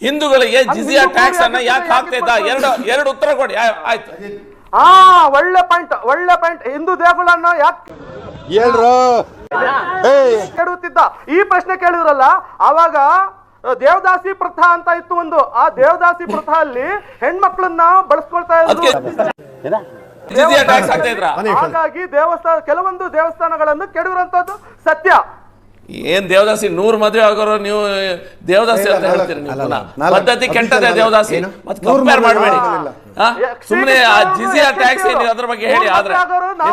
ಹಿಂದೂಗಳಿಗೆ ಜಿಜಿಯಾ ಟ್ಯಾಕ್ಸ್ ಅನ್ನ ಯಾಕೆ ಹಾಕ್ತಾ ಇದ್ದ? ಎರಡು ಉತ್ತರ ಕೊಡಿ. ಆಯ್ತು, ಒಳ್ಳೆ ಪಾಯಿಂಟ್. ಹಿಂದೂ ದೇಗುಲನ್ನು ಯಾಕೆ ಕೆಡುತ್ತಿದ್ದ ಈ ಪ್ರಶ್ನೆ ಕೇಳಿದ್ರಲ್ಲ, ಅವಾಗ ದೇವದಾಸಿ ಪ್ರಥಾ ಅಂತ ಇತ್ತು ಒಂದು. ಆ ದೇವದಾಸಿ ಪ್ರಥಾ ಅಲ್ಲಿ ಹೆಣ್ಮಕ್ಳನ್ನ ಬಳಸ್ಕೊಳ್ತಾ ಇದ್ರು. ಹಾಗಾಗಿ ಕೆಲವೊಂದು ದೇವಸ್ಥಾನಗಳನ್ನು ಕೆಡವಿರುವಂತದ್ದು ಸತ್ಯ. ಏನ್ ದೇವದಾಸಿ 100 ಮದುವೆ ಆಗೋರು ನೀವು ದೇವದಾಸಿ ಅಂತ ಹೇಳ್ತೀರಿ? ಪದ್ಧತಿ ಕೆಟ್ಟದೆ ದೇವದಾಸಿ. ಮತ್ತೆ ಕಂಪೇರ್ ಮಾಡಬೇಡಿ ಸುಮ್ಮನೆ. ಜಿಜಿಯಾ ಟ್ಯಾಕ್ಸ್ ನೀವು ಅದ್ರ ಬಗ್ಗೆ ಹೇಳಿ. ಆದ್ರೆ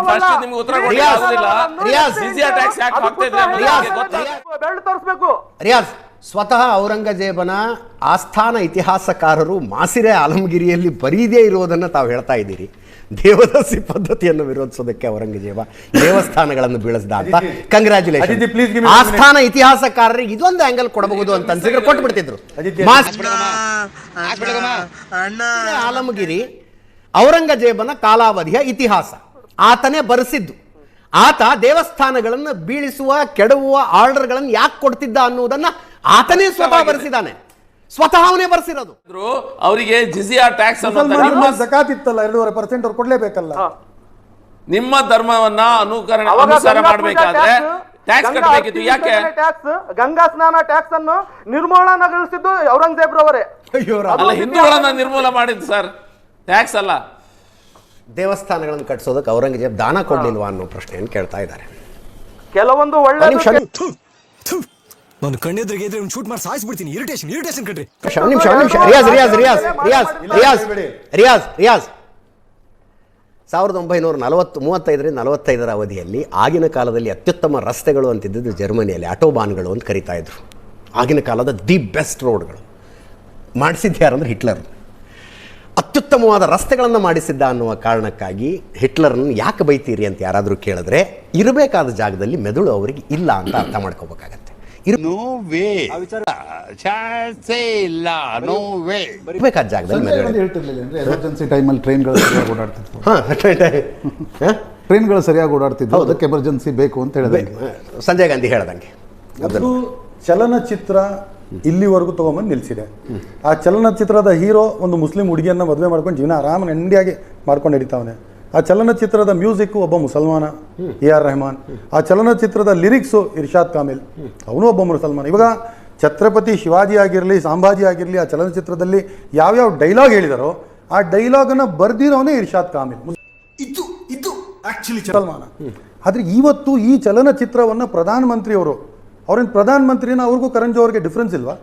ಫಸ್ಟ್ ನಿಮ್ಗೆ ಉತ್ತರ ಕೊಡಿ ಆಗೋದಿಲ್ಲ. ಜಿಜಿಯಾ ಟ್ಯಾಕ್ಸ್ ಯಾಕೆ ಹಾಕ್ತಾ ಇದ್ರೆ ತೋರಿಸ್ಬೇಕು. ರಿಯಾಜ್, ಸ್ವತಃ ಔರಂಗಜೇಬನ ಆಸ್ಥಾನ ಇತಿಹಾಸಕಾರರು ಮಾಸಿರೆ ಆಲಮಗಿರಿಯಲ್ಲಿ ಬರೀದೇ ಇರುವುದನ್ನು ತಾವು ಹೇಳ್ತಾ ಇದ್ದೀರಿ. ದೇವದಾಸಿ ಪದ್ಧತಿಯನ್ನು ವಿರೋಧಿಸೋದಕ್ಕೆ ಔರಂಗಜೇಬ ದೇವಸ್ಥಾನಗಳನ್ನು ಬೀಳಿಸಿದ ಅಂತ ಕಂಗ್ರಾಚುಲೇಷನ್. ಆಸ್ಥಾನ ಇತಿಹಾಸಕಾರರಿಗೆ ಇದೊಂದು ಆಂಗಲ್ ಕೊಡಬಹುದು ಅಂತ ಅನ್ಸಿದ್ರೆ ಕೊಟ್ಬಿಡ್ತಿದ್ರು. ಆಲಮಗಿರಿ ಔರಂಗಜೇಬನ ಕಾಲಾವಧಿಯ ಇತಿಹಾಸ ಆತನೇ ಬರೆಸಿದ್ದು. ಆತ ದೇವಸ್ಥಾನಗಳನ್ನು ಬೀಳಿಸುವ ಕೆಡವುವ ಆರ್ಡರ್ಗಳನ್ನು ಯಾಕೆ ಕೊಡ್ತಿದ್ದ ಅನ್ನುವುದನ್ನ ಆತನೇ ಸ್ವತಃ ಬರೆಸಿದ್ದಾನೆ. ಸ್ವತಃ ಅವನೇ ಬರ್ಸಿರೋದು. ಅವರಿಗೆ ಜಿಜಿಯಾ ಟ್ಯಾಕ್ಸ್ ಜಕಾತ್ ಇತ್ತಲ್ಲ 2.5% ಅವ್ರು ಕೊಡ್ಲೇಬೇಕಲ್ಲ. ನಿಮ್ಮ ಧರ್ಮವನ್ನ ಅನುಸಾರ ಮಾಡಬೇಕಾದ್ರೆ ಟ್ಯಾಕ್ಸ್ ಕಟ್ಟಬೇಕಿತ್ತು. ಯಾಕೆ ಗಂಗಾ ಸ್ನಾನ ಟ್ಯಾಕ್ಸ್ ಅನ್ನು ನಿರ್ಮೂಲನಗೊಳಿಸಿದ್ದು ಔರಂಗಜೇಬ್ರವರೇ. ಅಲ್ಲ, ಹಿಂದೂಗಳನ್ನ ನಿರ್ಮೂಲ ಮಾಡಿದ್ದು ಸರ್, ಟ್ಯಾಕ್ಸ್ ಅಲ್ಲ. ದೇವಸ್ಥಾನಗಳನ್ನು ಕಟ್ಟಿಸೋದಕ್ಕೆ ಔರಂಗಜೇಬ್ ದಾನ ಕೊಡ್ಲಿಲ್ವಾ ಅನ್ನೋ ಪ್ರಶ್ನೆಯನ್ನು ಕೇಳ್ತಾ ಇದ್ದಾರೆ. ಕೆಲವೊಂದು ಒಳ್ಳೆ ನಾನು ಕಣ್ಣೆದ್ರಿಗೆ ಇದ್ರೆ ಶೂಟ್ ಮಾಡಿ ಸಾಯಿಸ್ಬಿಡ್ತೀನಿ. ಇರಿಟೇಷನ್ ಕಣ್ರಿ. ರಿಯಾಜ್ 1935 ಅವಧಿಯಲ್ಲಿ ಆಗಿನ ಕಾಲದಲ್ಲಿ ಅತ್ಯುತ್ತಮ ರಸ್ತೆಗಳು ಅಂತಿದ್ದು ಜರ್ಮನಿಯಲ್ಲಿ ಆಟೋಬಾನ್ಗಳು ಅಂತ ಕರೀತಾ ಇದ್ರು. ಆಗಿನ ಕಾಲದ ದಿ ಬೆಸ್ಟ್ ರೋಡ್ಗಳು ಮಾಡಿಸಿದ್ದು ಯಾರಂದ್ರೆ ಹಿಟ್ಲರ್. ಅತ್ಯುತ್ತಮವಾದ ರಸ್ತೆಗಳನ್ನು ಮಾಡಿಸಿದ್ದ ಅನ್ನುವ ಕಾರಣಕ್ಕಾಗಿ ಹಿಟ್ಲರ್ನ ಯಾಕೆ ಬೈತೀರಿ ಅಂತ ಯಾರಾದರೂ ಕೇಳಿದ್ರೆ ಇರಬೇಕಾದ ಜಾಗದಲ್ಲಿ ಮೆದುಳು ಅವರಿಗೆ ಇಲ್ಲ ಅಂತ ಅರ್ಥ ಮಾಡ್ಕೋಬೇಕಾಗತ್ತೆ. ಇರಬೇಕಾದ ಜಾಗದಲ್ಲಿ ಎಮರ್ಜೆನ್ಸಿ ಟೈಮಲ್ಲಿ ಟ್ರೈನ್ಗಳು ಸರಿಯಾಗಿ ಓಡಾಡ್ತಿದ್ವು. ಅದಕ್ಕೆ ಎಮರ್ಜೆನ್ಸಿ ಬೇಕು ಅಂತ ಹೇಳಿದೆ ಸಂಜಯ್ ಗಾಂಧಿ ಹೇಳ್ದಂಗೆ. ಚಲನಚಿತ್ರ ಇಲ್ಲಿವರೆಗೂ ತಗೊಂಬಂದು ನಿಲ್ಸಿದೆ. ಆ ಚಲನಚಿತ್ರದ ಹೀರೋ ಒಂದು ಮುಸ್ಲಿಂ ಹುಡುಗಿಯನ್ನ ಮದುವೆ ಮಾಡ್ಕೊಂಡು ಜೀವನ ಆರಾಮ ನೆಮ್ಮದಿಯಾಗಿ ಮಾಡ್ಕೊಂಡು ನಡೀತಾವನೆ. ಆ ಚಲನಚಿತ್ರದ ಮ್ಯೂಸಿಕ್ ಒಬ್ಬ ಮುಸಲ್ಮಾನ AR ರೆಹಮಾನ್. ಆ ಚಲನಚಿತ್ರದ ಲಿರಿಕ್ಸು ಇರ್ಷಾದ್ ಕಾಮಿಲ್, ಅವನು ಒಬ್ಬ ಮುಸಲ್ಮಾನ. ಇವಾಗ ಛತ್ರಪತಿ ಶಿವಾಜಿ ಆಗಿರಲಿ, ಸಂಭಾಜಿ ಆಗಿರಲಿ, ಆ ಚಲನಚಿತ್ರದಲ್ಲಿ ಯಾವ್ಯಾವ ಡೈಲಾಗ್ ಹೇಳಿದಾರೋ ಆ ಡೈಲಾಗನ್ನು ಬರ್ದಿರೋನೇ ಇರ್ಷಾದ್ ಕಾಮಿಲ್, ಮುಸಲ್ಮಾನ. ಆದ್ರೆ ಇವತ್ತು ಈ ಚಲನಚಿತ್ರವನ್ನು ಪ್ರಧಾನಮಂತ್ರಿಯವರು, ಅವ್ರೇನು ಪ್ರಧಾನಮಂತ್ರಿನ ಅವ್ರಿಗೂ ಕರಣ್ ಜೋಹರ್ಗೆ ಡಿಫ್ರೆನ್ಸ್ ಇಲ್ವಾ?